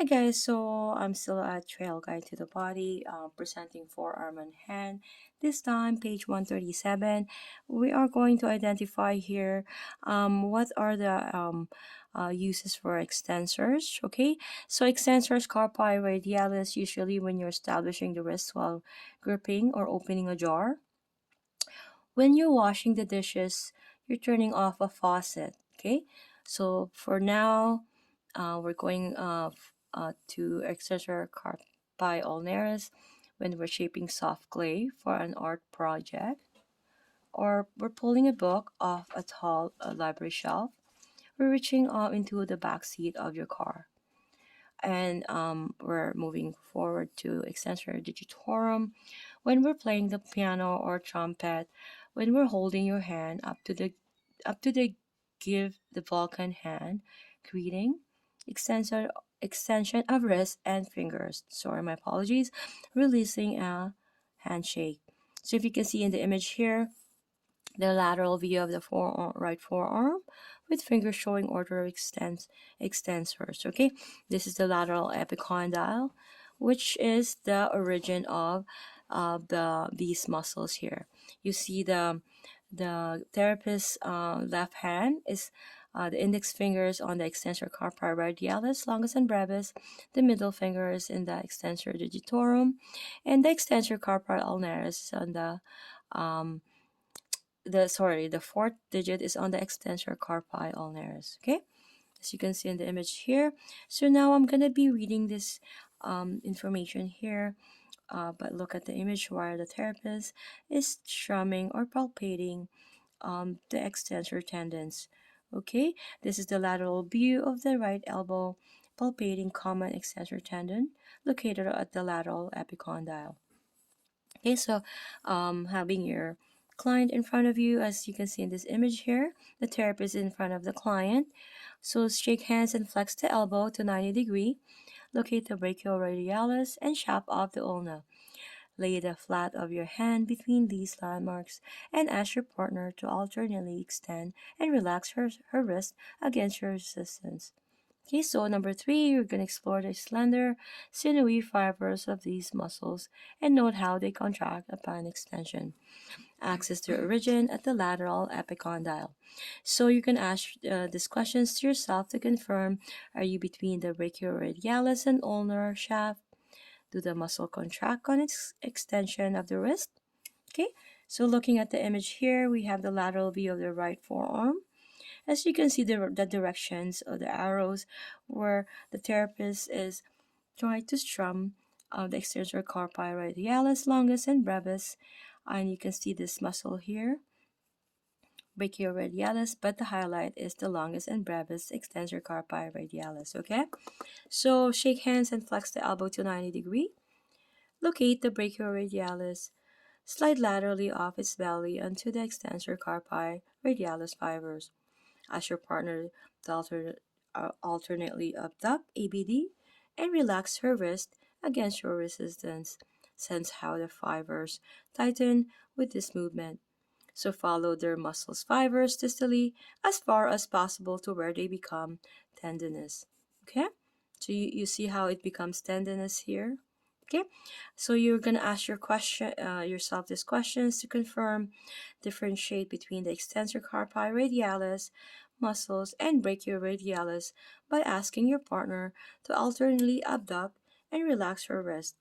Hi guys, so I'm still at Trail Guide to the Body, presenting forearm and hand. This time, page 137, we are going to identify here what are the uses for extensors. Okay, so extensors, carpi, radialis, usually when you're establishing the wrist while gripping or opening a jar. When you're washing the dishes, you're turning off a faucet. Okay, so for now, we're going to Exeter Carpi Olneris when we're shaping soft clay for an art project, or we're pulling a book off a tall library shelf. We're reaching up into the back seat of your car, and we're moving forward to Extensor Digitorum when we're playing the piano or trumpet, when we're holding your hand up to the give the Vulcan hand greeting, extensor extension of wrist and fingers. Sorry, my apologies. Releasing a handshake. So if you can see in the image here, the lateral view of the right forearm with fingers showing order of extensors. Okay, this is the lateral epicondyle, which is the origin of these muscles here. You see the therapist's left hand is the index fingers on the extensor carpi radialis, longus and brevis. The middle finger is in the extensor digitorum, and the extensor carpi ulnaris is on um, the fourth digit is on the extensor carpi ulnaris. Okay, as you can see in the image here. So now I'm gonna be reading this information here. But look at the image where the therapist is strumming or palpating the extensor tendons. Okay, this is the lateral view of the right elbow, palpating common extensor tendon located at the lateral epicondyle. Okay, so having your client in front of you, as you can see in this image here, the therapist in front of the client. So shake hands and flex the elbow to 90 degree. Locate the brachioradialis and shaft of the ulna. Lay the flat of your hand between these landmarks and ask your partner to alternately extend and relax her wrist against your resistance. Okay, so number three, you're going to explore the slender, sinewy fibers of these muscles and note how they contract upon extension. Access their origin at the lateral epicondyle. So you can ask these questions to yourself to confirm: are you between the brachioradialis and ulnar shaft? Do the muscle contract on its extension of the wrist? Okay, so looking at the image here, we have the lateral view of the right forearm. As you can see, the directions of the arrows where the therapist is trying to strum the extensor carpi radialis, longus, and brevis. And you can see this muscle here, brachioradialis, but the highlight is the longus and brevis extensor carpi radialis. Okay, so shake hands and flex the elbow to 90 degree. Locate the brachioradialis. Slide laterally off its belly onto the extensor carpi radialis fibers. Ask your partner to alternately abduct ABD and relax her wrist against your resistance. Sense how the fibers tighten with this movement. So follow their muscles fibers distally as far as possible to where they become tendinous. Okay? So you see how it becomes tendinous here? Okay, so you're gonna ask yourself these questions to confirm, differentiate between the extensor carpi radialis muscles and brachioradialis by asking your partner to alternately abduct and relax your wrist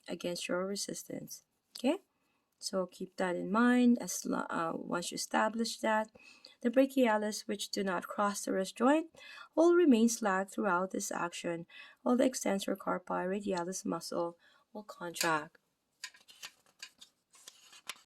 against your resistance. Okay, so keep that in mind. Once you establish that, the brachialis, which do not cross the wrist joint, will remain slack throughout this action, while the extensor carpi radialis muscle will contract.